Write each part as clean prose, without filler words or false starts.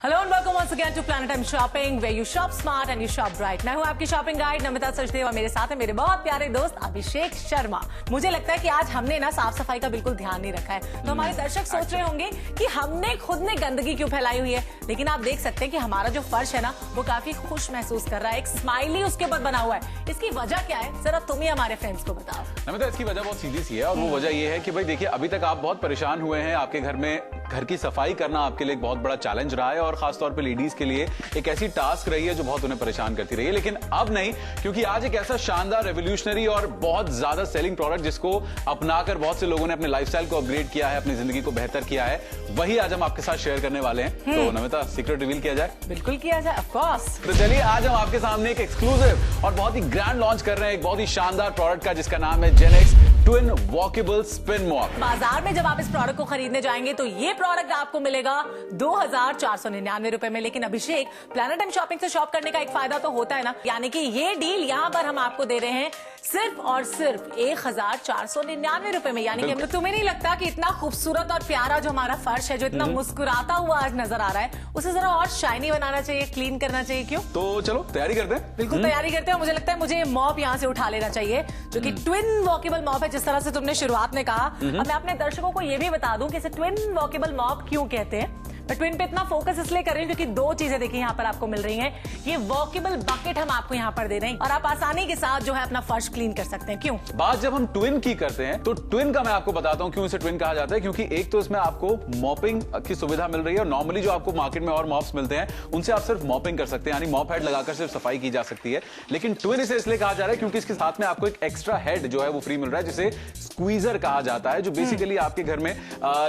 Hello and welcome once again to planet time shopping where you shop smart and you shop right. मैं हूं आपकी shopping guide Namita Sachdev और मेरे साथ है मेरे बहुत प्यारे दोस्त अभिषेक शर्मा। मुझे लगता है कि आज हमने ना साफ सफाई का बिल्कुल ध्यान नहीं रखा है, तो हमारे दर्शक सोच रहे होंगे कि हमने खुद ने गंदगी क्यों फैलाई हुई है, लेकिन आप देख सकते हैं कि हमारा जो फर्श है ना वो काफी खुश महसूस कर रहा है। एक स्माइली उसके ऊपर बना हुआ है। इसकी वजह क्या है, जरा तुम ही हमारे फ्रेंड्स को बताओ। नमिता, इसकी वजह बहुत सीधी सी है और वो वजह ये है कि भाई देखिए, अभी तक आप बहुत परेशान हुए हैं। आपके घर में घर की सफाई करना आपके लिए एक बहुत बड़ा चैलेंज रहा है और खासतौर पे लेडीज के लिए एक ऐसी टास्क रही है जो बहुत उन्हें परेशान करती रही है। लेकिन अब नहीं, क्योंकि आज एक ऐसा शानदार रेवोल्यूशनरी और बहुत ज्यादा सेलिंग प्रोडक्ट जिसको अपनाकर बहुत से लोगों ने अपने लाइफस्टाइल को अपग्रेड किया है, अपनी जिंदगी को बेहतर किया है, वही आज हम आपके साथ शेयर करने वाले हैं। तो नमिता, सीक्रेट रिवील किया जाए? बिल्कुल किया जाए, ऑफ कोर्स। तो चलिए, आज हम आपके सामने एक एक्सक्लूसिव और बहुत ही ग्रैंड लॉन्च कर रहे हैं एक बहुत ही शानदार प्रोडक्ट का, जिसका नाम है Genex twin walkable spin mop. बाजार में जब आप इस प्रोडक्ट को खरीदने जाएंगे तो ये प्रोडक्ट आपको मिलेगा 2499 रुपए में। लेकिन अभिषेक, प्लैनेट टाइम शॉपिंग से शॉप करने का एक फायदा तो होता है ना, यानी कि ये डील यहाँ पर हम आपको दे रहे हैं सिर्फ और सिर्फ 1499 रुपए में। यानी कि तुम्हें नहीं लगता कि इतना खूबसूरत और प्यारा जो हमारा फर्श है, जो इतना मुस्कुराता हुआ आज नजर आ रहा है, उसे जरा और शाइनी बनाना चाहिए, क्लीन करना चाहिए? क्यों? तो चलो तैयारी करते हैं। बिल्कुल तैयारी करते हैं। मुझे लगता है मुझे मॉप यहाँ से उठा लेना चाहिए, जो कि ट्विन वॉकेबल मॉप है। जिस तरह से तुमने शुरुआत में कहा, अब मैं अपने दर्शकों को यह भी बता दूं कि इसे ट्विन वॉकेबल मॉप क्यों कहते हैं। मैं ट्विन पे इतना फोकस इसलिए कर रही हूँ क्योंकि दो चीजें देखिए यहाँ पर आपको मिल रही हैं। ये वॉकेबल बकेट हम आपको यहाँ पर दे रहे हैं और आप आसानी के साथ जो है अपना फर्श क्लीन कर सकते हैं। क्यों? बात जब हम ट्विन की करते हैं तो ट्विन का मैं आपको बताता हूँ क्यों इसे ट्विन कहा जाता है। क्योंकि एक तो इसमें आपको मॉपिंग की सुविधा मिल रही है और नॉर्मली जो आपको मार्केट में और मॉप्स मिलते हैं उनसे आप सिर्फ मॉपिंग कर सकते हैं, यानी मॉप हेड लगाकर सिर्फ सफाई की जा सकती है। लेकिन ट्विन इसे इसलिए कहा जा रहा है क्योंकि इसके साथ में आपको एक एक्स्ट्रा हेड जो है वो फ्री मिल रहा है, जिसे स्क्वीजर कहा जाता है, जो बेसिकली आपके घर में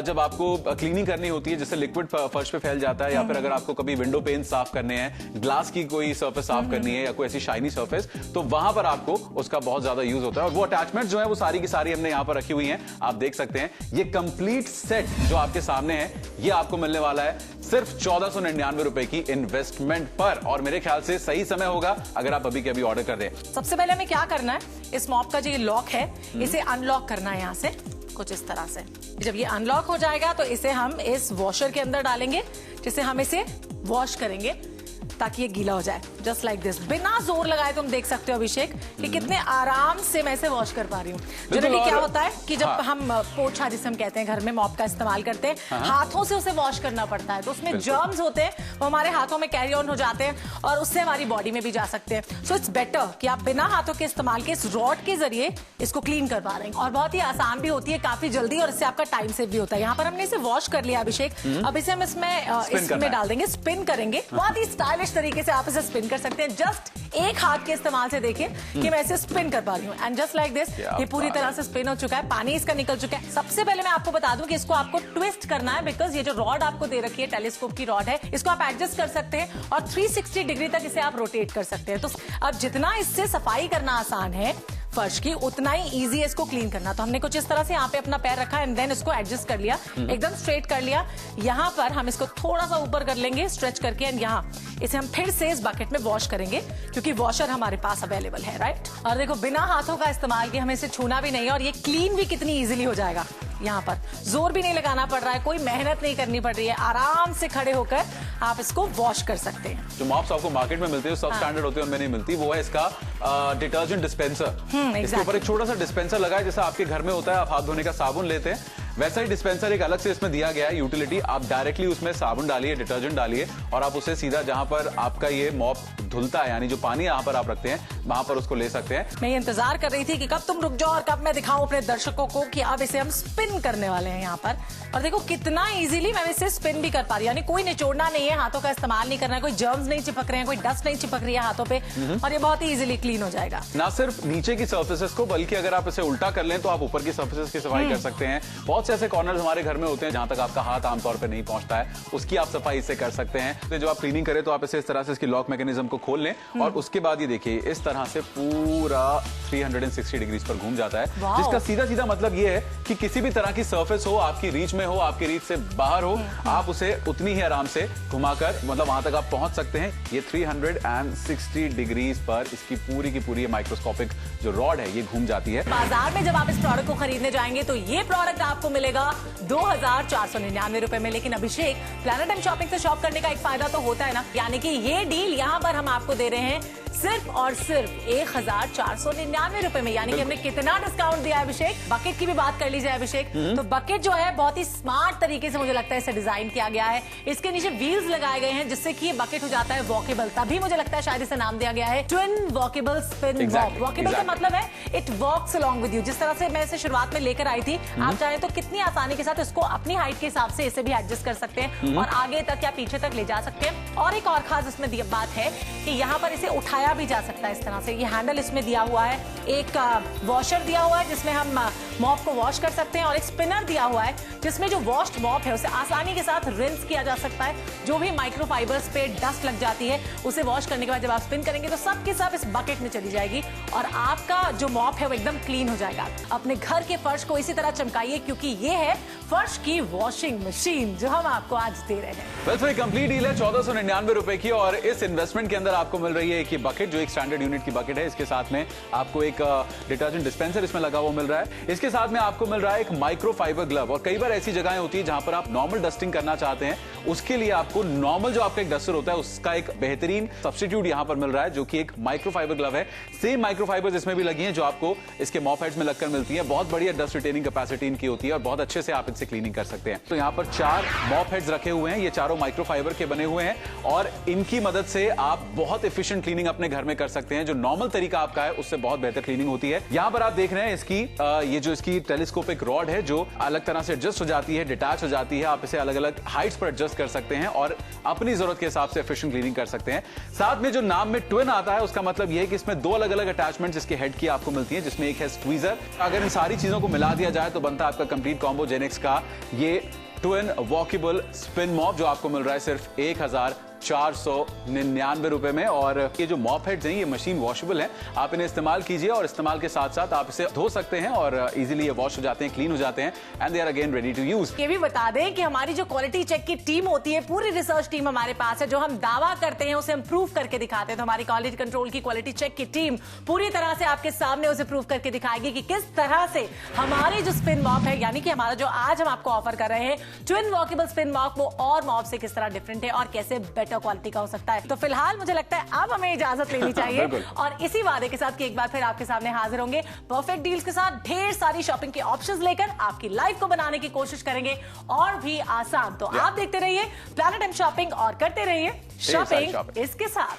जब आपको क्लीनिंग करनी होती है, जैसे लिक्विड फर्श पे फैल जाता है, या फिर अगर आपको कभी विंडो पेन साफ करने हैं, ग्लास की कोई सरफेस साफ करनी है या कोई ऐसी शाइनी सरफेस, तो वहां पर आपको उसका बहुत ज्यादा यूज होता है। और वो अटैचमेंट जो है वो सारी की सारी हमने यहां पर रखी हुई हैं। आप देख सकते हैं ये कंप्लीट सेट जो आपके सामने है, ये आपको मिलने वाला है सिर्फ 1499 रुपए की इन्वेस्टमेंट पर। और मेरे ख्याल से सही समय होगा अगर आप अभी के अभी ऑर्डर कर दें। सबसे पहले हमें क्या करना है, इस मॉप का जो ये लॉक है इसे अनलॉक करना है यहाँ से कुछ इस तरह से। जब ये अनलॉक हो जाएगा तो इसे हम इस वॉशर के अंदर डालेंगे, जिसे हम इसे वॉश करेंगे ताकि ये गीला हो जाए, जस्ट लाइक दिस। बिना जोर लगाए तुम देख सकते हो अभिषेक कि कितने आराम से मैं इसे वॉश कर पा रही हूँ। जनरली क्या होता है कि जब हम पोछा जिसे हम कहते हैं घर में मॉप का इस्तेमाल करते हैं, हाथों से उसे वॉश करना पड़ता है, तो उसमें जर्म्स होते हैं, वो हमारे हाथों में कैरी ऑन हो जाते हैं और उससे हमारी बॉडी में भी जा सकते हैं। सो इट्स बेटर कि आप बिना हाथों के इस्तेमाल के इस रॉड के जरिए इसको क्लीन कर पा रहे हैं। और बहुत ही आसान भी होती है, काफी जल्दी, और इससे आपका टाइम सेव भी होता है। यहाँ पर हमने इसे वॉश कर लिया अभिषेक, अब इसे हम इसमें डाल देंगे, स्पिन करेंगे। बहुत ही स्टाइलिश तरीके से आप इसे स्पिन कर सकते हैं। जस्ट एक हाथ के इस्तेमाल से देखिए कि मैं इसे स्पिन कर पा रही हूँ, एंड जस्ट लाइक दिस ये पूरी तरह से स्पिन हो चुका है, पानी इसका निकल चुका है। सबसे पहले मैं आपको बता दूं कि इसको आपको ट्विस्ट करना है, बिकॉज ये जो रॉड आपको दे रखी है, टेलीस्कोप की रॉड है, इसको आप एडजस्ट कर सकते हैं और 360 डिग्री तक इसे आप रोटेट कर सकते हैं। तो अब जितना इससे सफाई करना आसान है फर्श की, उतना ही इजी है इसको क्लीन करना। तो हमने कुछ इस तरह से यहाँ पे अपना पैर रखा एंड देन इसको एडजस्ट कर लिया, एकदम स्ट्रेट कर लिया। यहाँ पर हम इसको थोड़ा सा ऊपर कर लेंगे स्ट्रेच करके, एंड यहाँ इसे हम फिर से इस बकेट में वॉश करेंगे क्योंकि वॉशर हमारे पास अवेलेबल है, राइट। और देखो, बिना हाथों का इस्तेमाल किए हमें इसे छूना भी नहीं है और ये क्लीन भी कितनी इजीली हो जाएगा। यहाँ पर जोर भी नहीं लगाना पड़ रहा है, कोई मेहनत नहीं करनी पड़ रही है, आराम से खड़े होकर आप इसको वॉश कर सकते हैं। जो मॉप्स आपको मार्केट में मिलती है, सब स्टैंडर्ड होते हैं, उनमें नहीं मिलती, वो है इसका डिटर्जेंट डिस्पेंसर। इसके ऊपर एक छोटा सा डिस्पेंसर लगा है, जैसा आपके घर में होता है, आप हाथ धोने का साबुन लेते हैं, वैसा ही डिस्पेंसर एक अलग से इसमें दिया गया है यूटिलिटी। आप डायरेक्टली उसमें साबुन डालिए, डिटर्जेंट डालिए और आप उसे सीधा जहां पर आपका ये मॉप धुलता है, यानी जो पानी यहाँ पर आप रखते हैं, वहां पर उसको ले सकते हैं। मैं इंतजार कर रही थी कि कब तुम रुक जाओ और कब मैं दिखाऊं अपने दर्शकों को कि अब इसे हम स्पिन करने वाले हैं यहाँ पर। और देखो कितना इजीली मैं इसे स्पिन भी कर पा रही हूँ, यानी कोई निचोड़ना नहीं है, हाथों का इस्तेमाल नहीं करना है, कोई जर्म्स नहीं चिपक रहे हैं, कोई डस्ट नहीं चिपक रही है हाथों पे, और ये बहुत ही इजीली क्लीन हो जाएगा। ना सिर्फ नीचे की सर्फेसेस को, बल्कि अगर आप इसे उल्टा कर लें तो आप ऊपर की सर्फेसेस की सफाई कर सकते हैं। बहुत से ऐसे कॉर्नर्स हमारे घर में होते हैं जहां तक आपका हाथ आमतौर पर नहीं पहुंचता है, उसकी आप सफाई इससे कर सकते हैं। तो जब आप क्लीनिंग करें तो आप इसे इस तरह से इसकी लॉक मैकेनिज्म को खोल लें और उसके बाद ये देखिए इस तरह से पूरा 360 डिग्रीज पर घूम जाता है, जिसका सीधा सीधा मतलब ये है कि किसी भी तरह की सरफेस हो, आपकी रीच में हो, आपकी रीच से बाहर हो, आप उसे उतनी ही आराम से घुमाकर मतलब वहां तक आप पहुंच सकते हैं। ये 360 डिग्रीज पर इसकी पूरी की पूरी माइक्रोस्कोपिक जो रॉड है ये घूम जाती है। बाजार में जब आप इस प्रोडक्ट को खरीदने जाएंगे तो ये प्रोडक्ट आपको मिलेगा 2,499 रुपए में। लेकिन अभिषेक, प्लैनेट एम शॉपिंग से शॉप करने का एक फायदा तो होता है ना, यानी कि ये डील यहाँ पर हम आपको दे रहे हैं सिर्फ और सिर्फ 1,499 रुपए में। यानी कि हमने कितना डिस्काउंट दिया है अभिषेक। बकेट की भी बात कर लीजिए अभिषेक, तो बकेट जो है बहुत ही स्मार्ट तरीके से मुझे लगता है इसे डिजाइन किया गया है। इसके नीचे व्हील्स लगाए गए हैं जिससे कि ये बकेट हो जाता है वॉकेबल, तभी मुझे लगता है शायद इसे नाम दिया गया है twin walkable spin walk. Walkable का मतलब है it walks along with you. जिस तरह से मैं इसे शुरुआत में लेकर आई थी, आप चाहे तो कितनी आसानी के साथ इसको अपनी हाइट के हिसाब से इसे भी एडजस्ट कर सकते हैं और आगे तक या पीछे तक ले जा सकते हैं। और एक और खास इसमें बात है कि यहाँ पर इसे उठाया भी जा सकता है इस तरह से। ये हैंडल इसमें दिया हुआ है, एक वॉशर दिया हुआ है जिसमें हम मॉप को वॉश कर सकते हैं और एक स्पिनर दिया हुआ है जिसमें जो वॉश्ड मॉप है उसे आसानी के साथ रिंस किया जा सकता है। जो भी माइक्रोफाइबर्स पे डस्ट लग जाती है उसे वॉश करने के बाद जब आप स्पिन करेंगे तो सब के सब इस बकेट में चली जाएगी और आपका जो मॉप है वो एकदम क्लीन हो जाएगा। अपने घर के फर्श को इसी तरह चमकाइए क्योंकि ये है फर्श की वॉशिंग मशीन जो हम आपको आज दे रहे हैं। कंप्लीट डील है 1499 रुपए की और इस इन्वेस्टमेंट के अंदर आपको मिल रही है एक ये बकेट जो एक स्टैंडर्ड यूनिट की बकेट है। इसके साथ में आपको एक डिटर्जेंट डिस्पेंसर इसमें लगा हुआ मिल रहा है। इसके साथ में आपको मिल रहा है एक माइक्रोफाइबर ग्लव। और कई बार ऐसी जगहें होती है जहां पर आप नॉर्मल डस्टिंग करना चाहते हैं, उसके लिए आपको नॉर्मल जो आपका एक डस्टर होता है उसका एक बेहतरीन सब्स्टिट्यूट यहां पर मिल रहा है जो कि एक माइक्रोफाइबर ग्लव है। सेम माइक्रोफाइबर इसमें भी लगी है जो आपको इसके मॉप हेड्स में लगकर मिलती है। बहुत बढ़िया डस्ट रिटेनिंग कैपेसिटी इनकी होती है और बहुत अच्छे से आप इनसे क्लीनिंग कर सकते हैं। तो यहाँ पर 4 मॉप हेड्स रखे हुए हैं, ये चारों माइक्रोफाइबर के बने हुए हैं और इनकी मदद से आप बहुत एफिशिएंट क्लीनिंग अपने घर में कर सकते हैं। जो नॉर्मल तरीका आपका है उससे बहुत बेहतर क्लीनिंग होती है। यहाँ पर आप देख रहे हैं इसकी ये जो इसकी टेलीस्कोपिक रॉड है जो अलग तरह से एडजस्ट हो जाती है, डिटैच हो जाती है। आप इसे अलग अलग हाइट्स पर एडजस्ट कर सकते हैं और अपनी जरूरत के हिसाब से एफिशिएंट क्लीनिंग कर सकते हैं। साथ में जो नाम में ट्विन आता है उसका मतलब यह है कि इसमें 2 अलग अलग अटैचमेंट्स इसके हेड की आपको मिलती है जिसमें एक है स्क्वीजर। अगर इन सारी चीजों को मिला दिया जाए तो बनता है आपका कंप्लीट कॉम्बो जेनेक्स का ये ट्विन वॉकेबल स्पिन मॉप जो आपको मिल रहा है सिर्फ 1,499 रुपए में। और ये जो मॉप हेड्स हैं ये मशीन वॉशेबल हैं, आप इन्हें इस्तेमाल कीजिए और इस्तेमाल के साथ साथ आप इसे धो सकते हैं और इजीली ये वॉश हो जाते हैं, क्लीन हो जाते हैं and they are again ready to use. ये भी बता दें कि हमारी जो क्वालिटी चेक की टीम होती है, पूरी रिसर्च टीम हमारे पास है, जो हम दावा करते हैं उसे हम प्रूव करके दिखाते हैं। तो हमारी क्वालिटी कंट्रोल की क्वालिटी चेक की टीम पूरी तरह से आपके सामने उसे प्रूव करके दिखाएगी कि किस तरह से हमारी जो स्पिन मॉप है, यानी कि हमारा जो आज हम आपको ऑफर कर रहे हैं ट्विन वॉकेबल स्पिन मॉप, वो और मॉप से किस तरह डिफरेंट है और कैसे बेटर क्वालिटी का हो सकता है। तो फिलहाल मुझे लगता है अब हमें इजाजत लेनी चाहिए और इसी वादे के साथ कि एक बार फिर आपके सामने हाजिर होंगे परफेक्ट डील्स के साथ, ढेर सारी शॉपिंग के ऑप्शंस लेकर आपकी लाइफ को बनाने की कोशिश करेंगे और भी आसान। तो आप देखते रहिए प्लैनेट एम शॉपिंग और करते रहिए शॉपिंग इसके साथ।